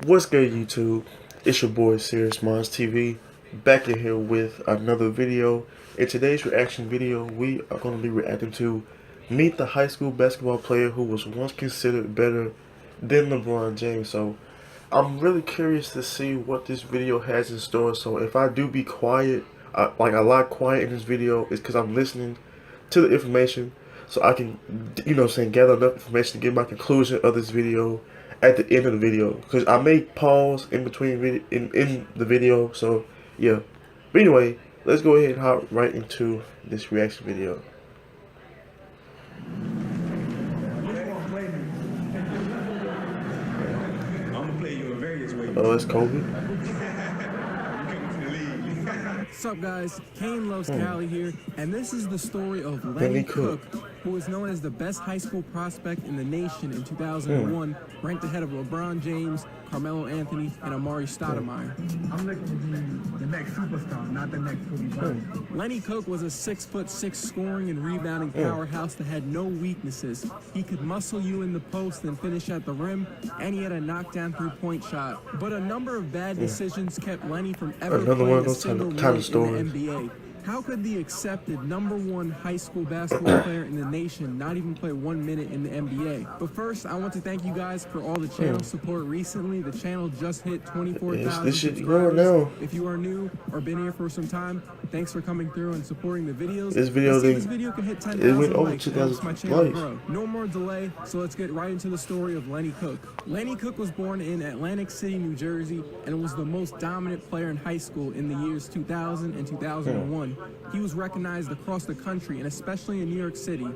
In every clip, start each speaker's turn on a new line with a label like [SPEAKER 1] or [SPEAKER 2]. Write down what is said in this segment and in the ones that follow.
[SPEAKER 1] What's good, YouTube? It's your boy SeriousMindsTV back in here with another video. In today's reaction video, we are going to be reacting to Meet the High School Basketball Player Who Was Once Considered Better Than LeBron James. So I'm really curious to see what this video has in store. So if I do be quiet, like a lot quiet in this video, it's because I'm listening to the information so I can, gather enough information to get my conclusion of this video at the end of the video, because I may pause in between in the video. So yeah, but anyway, let's go ahead and hop right into this reaction video. Oh, it's Kobe.
[SPEAKER 2] What's up, guys? Kane Loves Cali here, and this is the story of Lenny Cook, who is known as the best high school prospect in the nation in 2001, ranked ahead of LeBron James, Carmelo Anthony, and Amari Stoudemire.
[SPEAKER 3] I'm looking to be the next superstar, not the next Kobe Bryant.
[SPEAKER 2] Lenny Cook was a 6'6" scoring and rebounding powerhouse that had no weaknesses. He could muscle you in the post and finish at the rim, and he had a knockdown three-point shot. But a number of bad decisions kept Lenny from ever playing a single minute in the NBA. How could the accepted #1 high school basketball player in the nation not even play 1 minute in the NBA? But first, I want to thank you guys for all the channel support recently. The channel just hit 24,000 subscribers. If you are new or been here for some time, thanks for coming through and supporting the videos.
[SPEAKER 1] This video
[SPEAKER 2] can hit 10,000 likes. It helps my channel
[SPEAKER 1] likes.
[SPEAKER 2] grow. No more delay, so let's get right into the story of Lenny Cook. Lenny Cook was born in Atlantic City, New Jersey, and was the most dominant player in high school in the years 2000 and 2001. He was recognized across the country, and especially in New York City.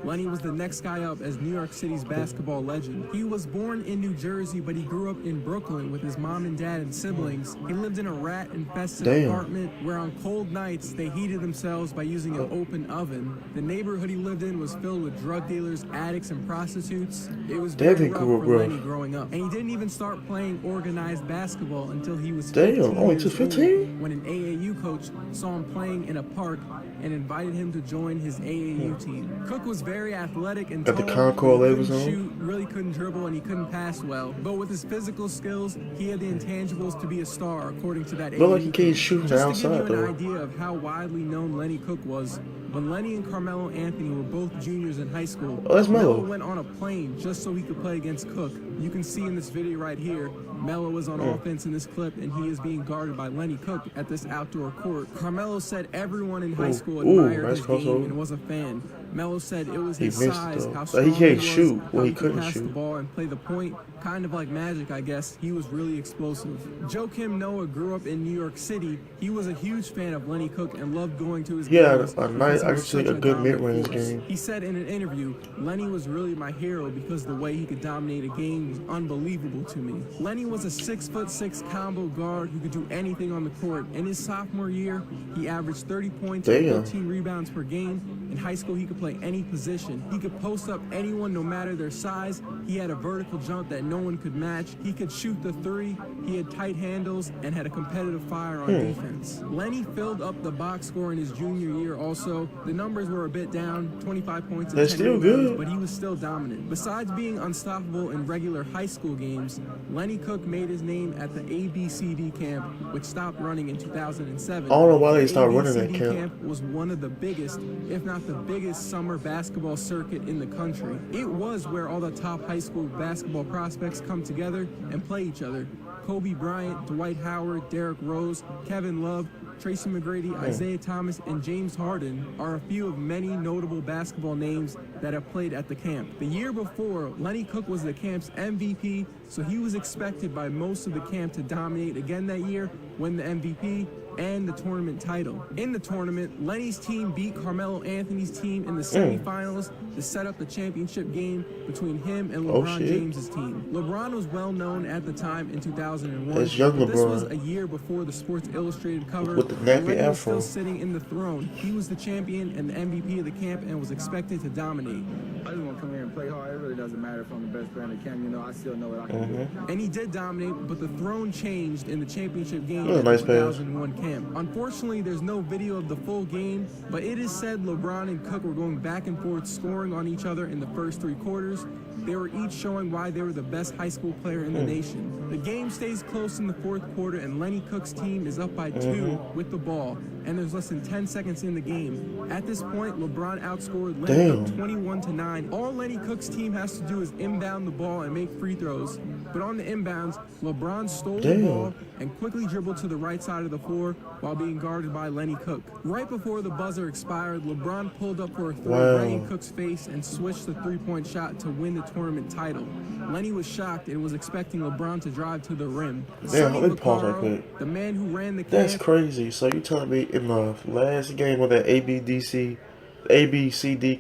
[SPEAKER 2] Lenny was the next guy up as New York City's basketball legend. He was born in New Jersey, but he grew up in Brooklyn with his mom and dad and siblings. He lived in a rat-infested apartment where on cold nights they heated themselves by using an open oven. The neighborhood he lived in was filled with drug dealers, addicts, and prostitutes. It was very rough for Lenny growing up. And he didn't even start playing organized basketball until he was 15
[SPEAKER 1] only
[SPEAKER 2] years
[SPEAKER 1] 15?
[SPEAKER 2] old, when an AAU coach saw him playing in a park and invited him to join his AAU team. Cook was very athletic and tall.
[SPEAKER 1] At the Concord labels on.
[SPEAKER 2] Shoot, really couldn't dribble, and he couldn't pass well. But with his physical skills, he had the intangibles to be a star, according to that AAU.
[SPEAKER 1] Look like he can't shoot from outside,
[SPEAKER 2] Just to give you
[SPEAKER 1] though.
[SPEAKER 2] an idea of how widely known Lenny Cook was, when Lenny and Carmelo Anthony were both juniors in high school, Melo went on a plane just so he could play against Cook. You can see in this video right here, Melo was on offense in this clip, and he is being guarded by Lenny Cook at this outdoor court. Carmelo said everyone in high school admired his game and was a fan. Melo said it was his size, how strong
[SPEAKER 1] he can't
[SPEAKER 2] was,
[SPEAKER 1] shoot.
[SPEAKER 2] how
[SPEAKER 1] He
[SPEAKER 2] could
[SPEAKER 1] couldn't
[SPEAKER 2] pass
[SPEAKER 1] shoot
[SPEAKER 2] the ball and play the point, kind of like Magic, I guess. He was really explosive. Joakim Noah grew up in New York City. He was a huge fan of Lenny Cook and loved going to his games.
[SPEAKER 1] Yeah, a nice, actually a good mid-range game.
[SPEAKER 2] He said in an interview, Lenny was really my hero because the way he could dominate a game was unbelievable to me. Lenny was a 6'6" combo guard who could do anything on the court. In his sophomore year, he averaged 30 points and 13 rebounds per game. In high school, he could play any position. He could post up anyone no matter their size. He had a vertical jump that no one could match. He could shoot the three. He had tight handles and had a competitive fire on defense. Lenny filled up the box score in his junior year also. The numbers were a bit down, 25 points and 10 rebounds, but he was still dominant. Besides being unstoppable in regular high school games, Lenny Cook made his name at the ABCD camp, which stopped running in 2007.
[SPEAKER 1] I don't know why they stopped running that
[SPEAKER 2] ABCD
[SPEAKER 1] camp.
[SPEAKER 2] Was one of the biggest, if not the biggest, summer basketball circuit in the country. It was where all the top high school basketball prospects come together and play each other. Kobe Bryant, Dwight Howard, Derrick Rose, Kevin Love, Tracy McGrady, Isaiah Thomas, and James Harden are a few of many notable basketball names that have played at the camp. The year before, Lenny Cook was the camp's MVP, so he was expected by most of the camp to dominate again that year, win the MVP, and the tournament title. In the tournament, Lenny's team beat Carmelo Anthony's team in the semifinals to set up the championship game between him and LeBron James's team. LeBron was well known at the time in 2001.
[SPEAKER 1] That's young LeBron.
[SPEAKER 2] This was a year before the Sports Illustrated cover.
[SPEAKER 1] With the nappy
[SPEAKER 2] Lenny was
[SPEAKER 1] afro.
[SPEAKER 2] still sitting in the throne. He was the champion and the MVP of the camp and was expected to dominate.
[SPEAKER 3] I just want to come here and play hard. It really doesn't matter if I'm the best player in the camp. You know, I still know what I can do.
[SPEAKER 2] And he did dominate, but the throne changed in the championship game
[SPEAKER 1] in
[SPEAKER 2] the 2001 camp. Unfortunately, there's no video of the full game, but it is said LeBron and Cook were going back and forth scoring scoring on each other in the first 3 quarters. They were each showing why they were the best high school player in the nation. The game stays close in the 4th quarter, and Lenny Cook's team is up by 2 with the ball, and there's less than 10 seconds in the game. At this point, LeBron outscored Lenny Cook 21-9. All Lenny Cook's team has to do is inbound the ball and make free throws. But on the inbounds, LeBron stole the ball and quickly dribbled to the right side of the floor while being guarded by Lenny Cook. Right before the buzzer expired, LeBron pulled up for a throw right in Cook's face and switched the 3-point shot to win the tournament title. Lenny was shocked and was expecting LeBron to drive to the rim.
[SPEAKER 1] Damn, let me pause right quick.
[SPEAKER 2] The man who ran the camp.
[SPEAKER 1] That's crazy. So you telling me in the last game of that ABCD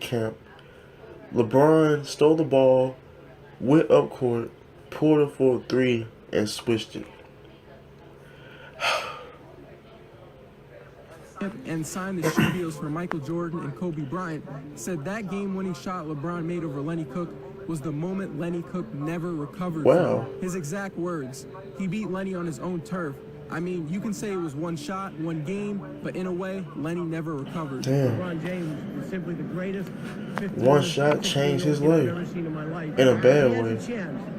[SPEAKER 1] camp, LeBron stole the ball, went up court, pulled it for a 3, and switched it.
[SPEAKER 2] And signed the shoe deals for Michael Jordan and Kobe Bryant, said that game-winning shot LeBron made over Lenny Cook was the moment Lenny Cook never recovered from. His exact words, he beat Lenny on his own turf. I mean, you can say it was one shot, one game, but in a way, Lenny never recovered.
[SPEAKER 1] Damn.
[SPEAKER 4] LeBron James is simply the greatest.
[SPEAKER 1] One shot changed his life. In a bad way.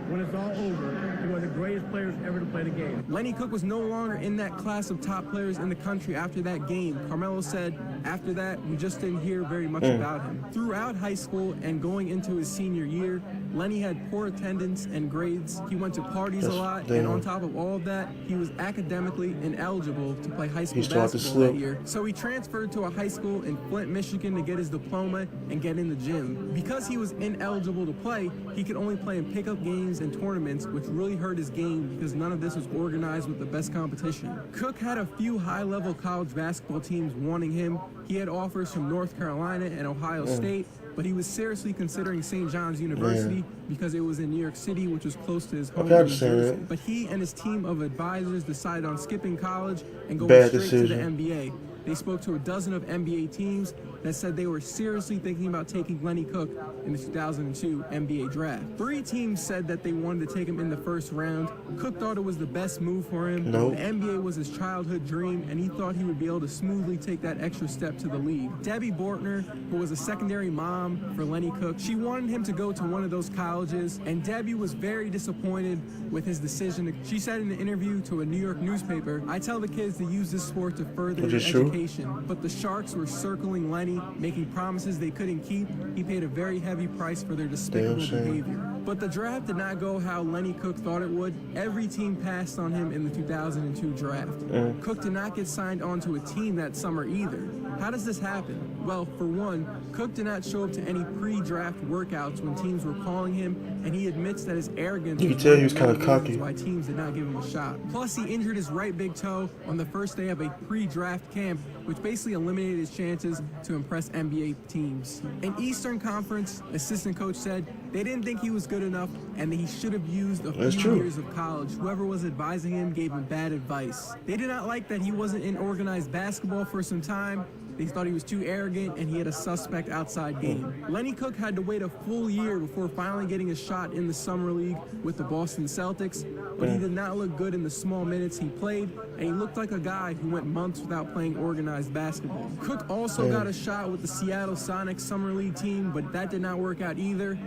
[SPEAKER 4] When it's all over, you're one of the greatest players ever to play the game.
[SPEAKER 2] Lenny Cook was no longer in that class of top players in the country after that game. Carmelo said, after that, we just didn't hear very much about him. Throughout high school and going into his senior year, Lenny had poor attendance and grades. He went to parties a lot, and on top of all of that, he was academically ineligible to play high school basketball that year. So he transferred to a high school in Flint, Michigan to get his diploma and get in the gym. Because he was ineligible to play, he could only play in pickup games and tournaments, which really hurt his game because none of this was organized with the best competition. Cook had a few high-level college basketball teams wanting him. He had offers from North Carolina and Ohio State, but he was seriously considering St. John's University because it was in New York City, which was close to his home in New Jersey. But he and his team of advisors decided on skipping college and going straight to the NBA. They spoke to a dozen of NBA teams that said they were seriously thinking about taking Lenny Cook in the 2002 NBA draft. 3 teams said that they wanted to take him in the first round. Cook thought it was the best move for him. The NBA was his childhood dream, and he thought he would be able to smoothly take that extra step to the league. Debbie Bortner, who was a secondary mom for Lenny Cook, she wanted him to go to one of those colleges, and Debbie was very disappointed with his decision. She said in an interview to a New York newspaper, "I tell the kids to use this sport to further their education, but the Sharks were circling Lenny, making promises they couldn't keep. He paid a very heavy price for their despicable behavior." But the draft did not go how Lenny Cook thought it would. Every team passed on him in the 2002 draft. Cook did not get signed onto a team that summer either. How does this happen? Well, for one, Cook did not show up to any pre-draft workouts when teams were calling him, and he admits that his arrogance
[SPEAKER 1] you could tell he was kind of cocky.
[SPEAKER 2] Why teams did not give him a shot. Plus, he injured his right big toe on the first day of a pre-draft camp, which basically eliminated his chances to impress NBA teams. An Eastern Conference assistant coach said they didn't think he was good enough and that he should have used a few years of college. Whoever was advising him gave him bad advice. They did not like that he wasn't in organized basketball for some time. They thought he was too arrogant and he had a suspect outside game. Lenny Cook had to wait a full year before finally getting a shot in the Summer League with the Boston Celtics, but he did not look good in the small minutes he played, and he looked like a guy who went months without playing organized basketball. Cook also got a shot with the Seattle Sonics Summer League team, but that did not work out either.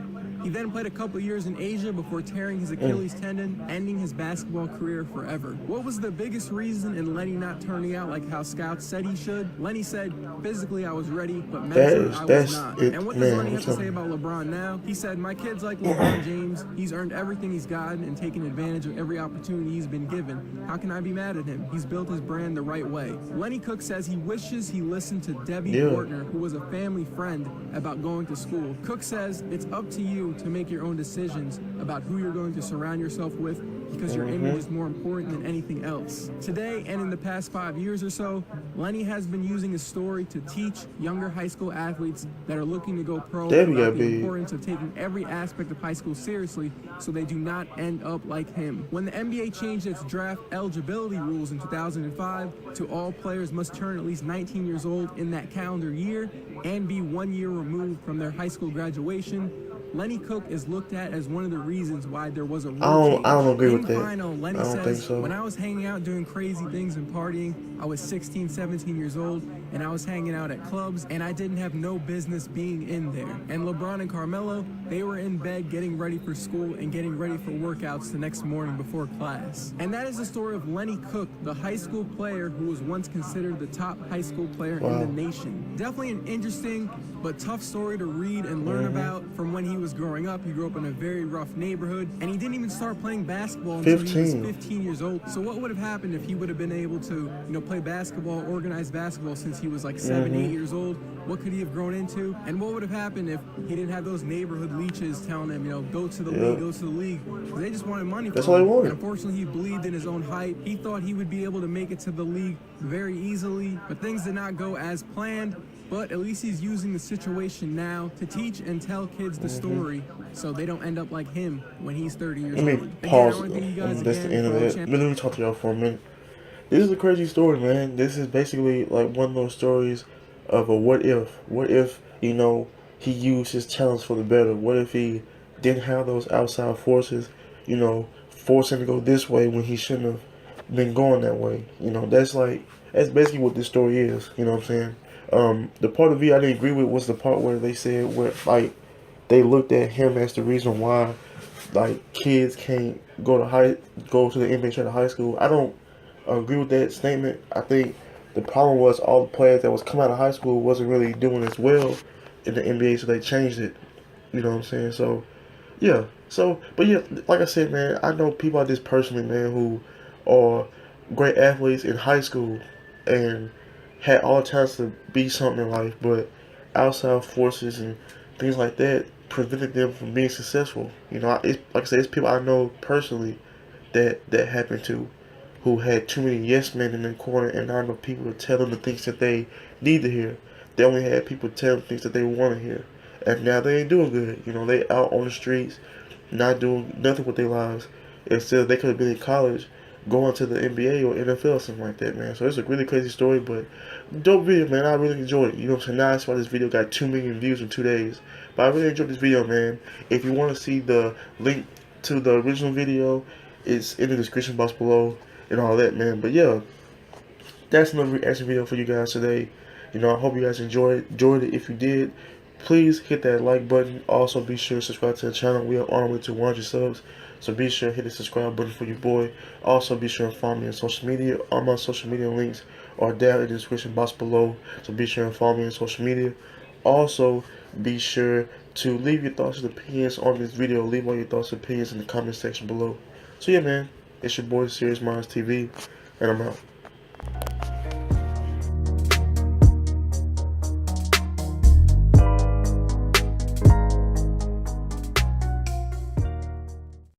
[SPEAKER 2] He then played a couple years in Asia before tearing his Achilles tendon, ending his basketball career forever. What was the biggest reason in Lenny not turning out like how scouts said he should? Lenny said, "Physically I was ready, but mentally I was not." And what does Lenny have to say about LeBron now? He said, "My kid's like LeBron James. He's earned everything he's gotten and taken advantage of every opportunity he's been given. How can I be mad at him? He's built his brand the right way." Lenny Cook says he wishes he listened to Debbie Bortner, who was a family friend, about going to school. Cook says, "It's up to you to make your own decisions about who you're going to surround yourself with because your image is more important than anything else." Today and in the past 5 years or so, Lenny has been using his story to teach younger high school athletes that are looking to go pro about the importance of taking every aspect of high school seriously so they do not end up like him. When the NBA changed its draft eligibility rules in 2005 to all players must turn at least 19 years old in that calendar year and be 1 year removed from their high school graduation, Lenny Cook is looked at as one of the reasons why there was a rule change.
[SPEAKER 1] I don't agree with that.
[SPEAKER 2] Final, Lenny
[SPEAKER 1] I don't think
[SPEAKER 2] says,
[SPEAKER 1] so.
[SPEAKER 2] when I was hanging out doing crazy things and partying, I was 16, 17 years old, and I was hanging out at clubs, and I didn't have no business being in there. And LeBron and Carmelo, they were in bed getting ready for school and getting ready for workouts the next morning before class. And that is the story of Lenny Cook, the high school player who was once considered the top high school player in the nation. Definitely an interesting but tough story to read and learn about from when he was growing up. He grew up in a very rough neighborhood, and he didn't even start playing basketball until he was 15 years old. So what would have happened if he would have been able to, play basketball, organized basketball since he was like 7, 8 years old? What could he have grown into? And what would have happened if he didn't have those neighborhood leeches telling him, go to the league, go to the league? Because they just wanted money from him.
[SPEAKER 1] That's all they wanted.
[SPEAKER 2] And unfortunately, he believed in his own hype. He thought he would be able to make it to the league very easily, but things did not go as planned. But at least he's using the situation now to teach and tell kids the story so they don't end up like him when he's 30 years old.
[SPEAKER 1] Let me pause. That's the end of it. Let me talk to y'all for a minute. This is a crazy story, man. This is basically like one of those stories of a what if. What if, he used his talents for the better? What if he didn't have those outside forces, force him to go this way when he shouldn't have been going that way? That's basically what this story is. You know what I'm saying? The part of it I didn't agree with was the part where they said they looked at him as the reason why kids can't go to the NBA straight to high school. I don't agree with that statement. I think the problem was all the players that was coming out of high school wasn't really doing as well in the NBA, so they changed it. You know what I'm saying? So yeah. But yeah, like I said, man, I know people like this personally, man, who are great athletes in high school and had all talents to be something in life, but outside forces and things like that prevented them from being successful. Like I said, it's people I know personally that happened to, who had too many yes men in their corner and not enough people to tell them the things that they need to hear. They only had people tell them things that they want to hear, and now they ain't doing good. They out on the streets, not doing nothing with their lives. Instead, they could have been in college, going to the NBA or NFL or something like that, man. So it's a really crazy story, but dope video, man. I really enjoyed it. You know what I'm saying? Now that's why this video got 2 million views in 2 days. But I really enjoyed this video, man. If you want to see the link to the original video, it's in the description box below and all that, man. But yeah, that's another reaction video for you guys today. I hope you guys enjoyed it. If you did, please hit that like button. Also, be sure to subscribe to the channel. We are on our way to 100 subs. So be sure to hit the subscribe button for your boy. Also, be sure to follow me on social media. All my social media links are down in the description box below. So be sure to follow me on social media. Also, be sure to leave your thoughts and opinions on this video. Leave all your thoughts and opinions in the comment section below. So yeah, man, it's your boy SeriousMindsTV, and I'm out.